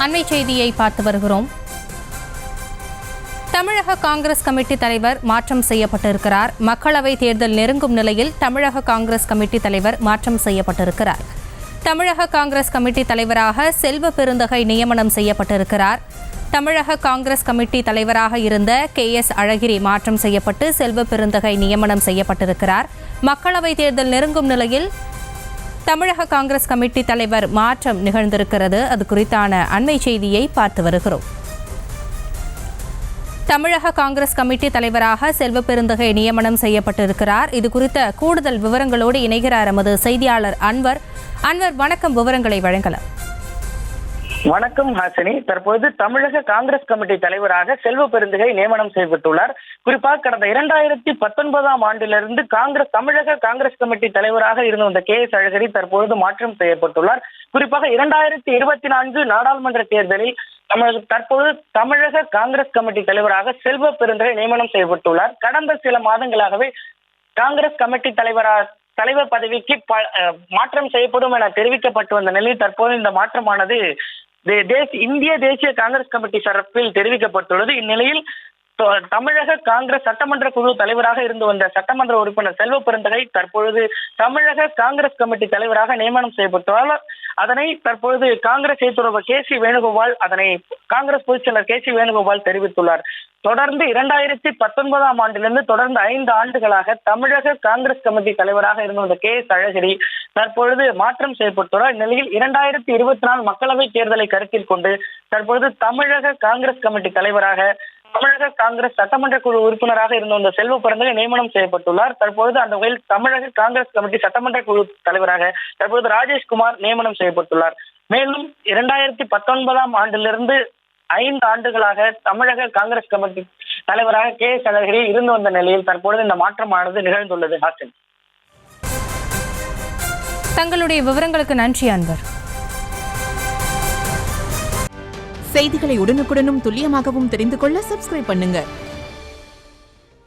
அண்மை செய்தியை பார்த்து வருகிறோம். தமிழக காங்கிரஸ் கமிட்டி தலைவர் மாற்றம் செய்யப்பட்டிருக்கிறார். மக்களவை தேர்தல் நெருங்கும் நிலையில் தமிழக காங்கிரஸ் கமிட்டி தலைவர் மாற்றம் செய்யப்பட்டிருக்கிறார். தமிழக காங்கிரஸ் கமிட்டி தலைவராக செல்வ பெருந்தகை நியமனம் செய்யப்பட்டிருக்கிறார். தமிழக காங்கிரஸ் கமிட்டி தலைவராக இருந்த KS அழகிரி மாற்றம் செய்யப்பட்டு செல்வ பெருந்தகை நியமனம் செய்யப்பட்டிருக்கிறார். மக்களவை தேர்தல் நெருங்கும் நிலையில் தமிழக காங்கிரஸ் கமிட்டி தலைவர் மாற்றம் நிகழ்ந்திருக்கிறது. அது குறித்தான அண்மை செய்தியை பார்த்து வருகிறோம். தமிழக காங்கிரஸ் கமிட்டி தலைவராக செல்வ பெருந்தகை நியமனம் செய்யப்பட்டிருக்கிறார். இது குறித்த கூடுதல் விவரங்களோடு இணைகிறார் எமது செய்தியாளர் அன்வர். வணக்கம், விவரங்களை வழங்கலாம். வணக்கம் ஹாசினி. தற்போது தமிழக காங்கிரஸ் கமிட்டி தலைவராக செல்வ பெருந்தகை நியமனம் செய்யப்பட்டுள்ளார். குறிப்பாக கடந்த 2019 ஆண்டிலிருந்து தமிழக காங்கிரஸ் கமிட்டி தலைவராக இருந்த வந்த KS அழகிரி தற்பொழுது மாற்றம் செய்யப்பட்டுள்ளார். குறிப்பாக 2024 நாடாளுமன்ற தேர்தலில் தற்போது தமிழக காங்கிரஸ் கமிட்டி தலைவராக செல்வ பெருந்தகை நியமனம் செய்யப்பட்டுள்ளார். கடந்த சில மாதங்களாகவே காங்கிரஸ் கமிட்டி தலைவர் பதவிக்கு மாற்றம் செய்யப்படும் என தெரிவிக்கப்பட்டு வந்த நிலையில் தற்போது இந்த மாற்றமானது இந்திய தேசிய காங்கிரஸ் கமிட்டி சார்பில் தெரிவிக்கப்பட்டுள்ளது. இந்நிலையில் தமிழக காங்கிரஸ் சட்டமன்ற குழு தலைவராக இருந்து வந்த சட்டமன்ற உறுப்பினர் செல்வ பெருந்தகை தற்பொழுது தமிழக காங்கிரஸ் கமிட்டி தலைவராக நியமனம் செய்யப்பட்டுள்ளார். அதனை தற்பொழுது காங்கிரஸ் செயற்குழு காங்கிரஸ் பொதுச் செயலர் KC வேணுகோபால் தெரிவித்துள்ளார். தொடர்ந்து 2019 ஆண்டிலிருந்து தொடர்ந்து 5 ஆண்டுகளாக தமிழக காங்கிரஸ் கமிட்டி தலைவராக இருந்த வந்த KS அழகிரி தற்பொழுது மாற்றம் செய்யப்பட்டுள்ளார். இந்நிலையில் 2024 மக்களவை தேர்தலை கருத்தில் கொண்டு தற்பொழுது தமிழக காங்கிரஸ் கமிட்டி தலைவராக தமிழக காங்கிரஸ் சட்டமன்ற குழு உறுப்பினராக இருந்த வந்த செல்வ பெருந்தகை நியமனம் செய்யப்பட்டுள்ளார். தற்பொழுது அந்த வகையில் தமிழக காங்கிரஸ் கமிட்டி சட்டமன்ற குழு தலைவராக தற்பொழுது ராஜேஷ்குமார் நியமனம் செய்யப்பட்டுள்ளார். மேலும் 2019 ஆண்டிலிருந்து 5 ஆண்டுகளாக தமிழக காங்கிரஸ் கமிட்டி தலைவராக KS அழகிரி இருந்து வந்த நிலையில் தற்பொழுது இந்த மாற்றமானது நிகழ்ந்துள்ளது. ஹாசன், தங்களுடைய விவரங்களுக்கு நன்றி அன்பர். செய்திகளை உடனுக்குடனும் துல்லியமாகவும் தெரிந்து கொள்ள சப்ஸ்கிரைப் பண்ணுங்க.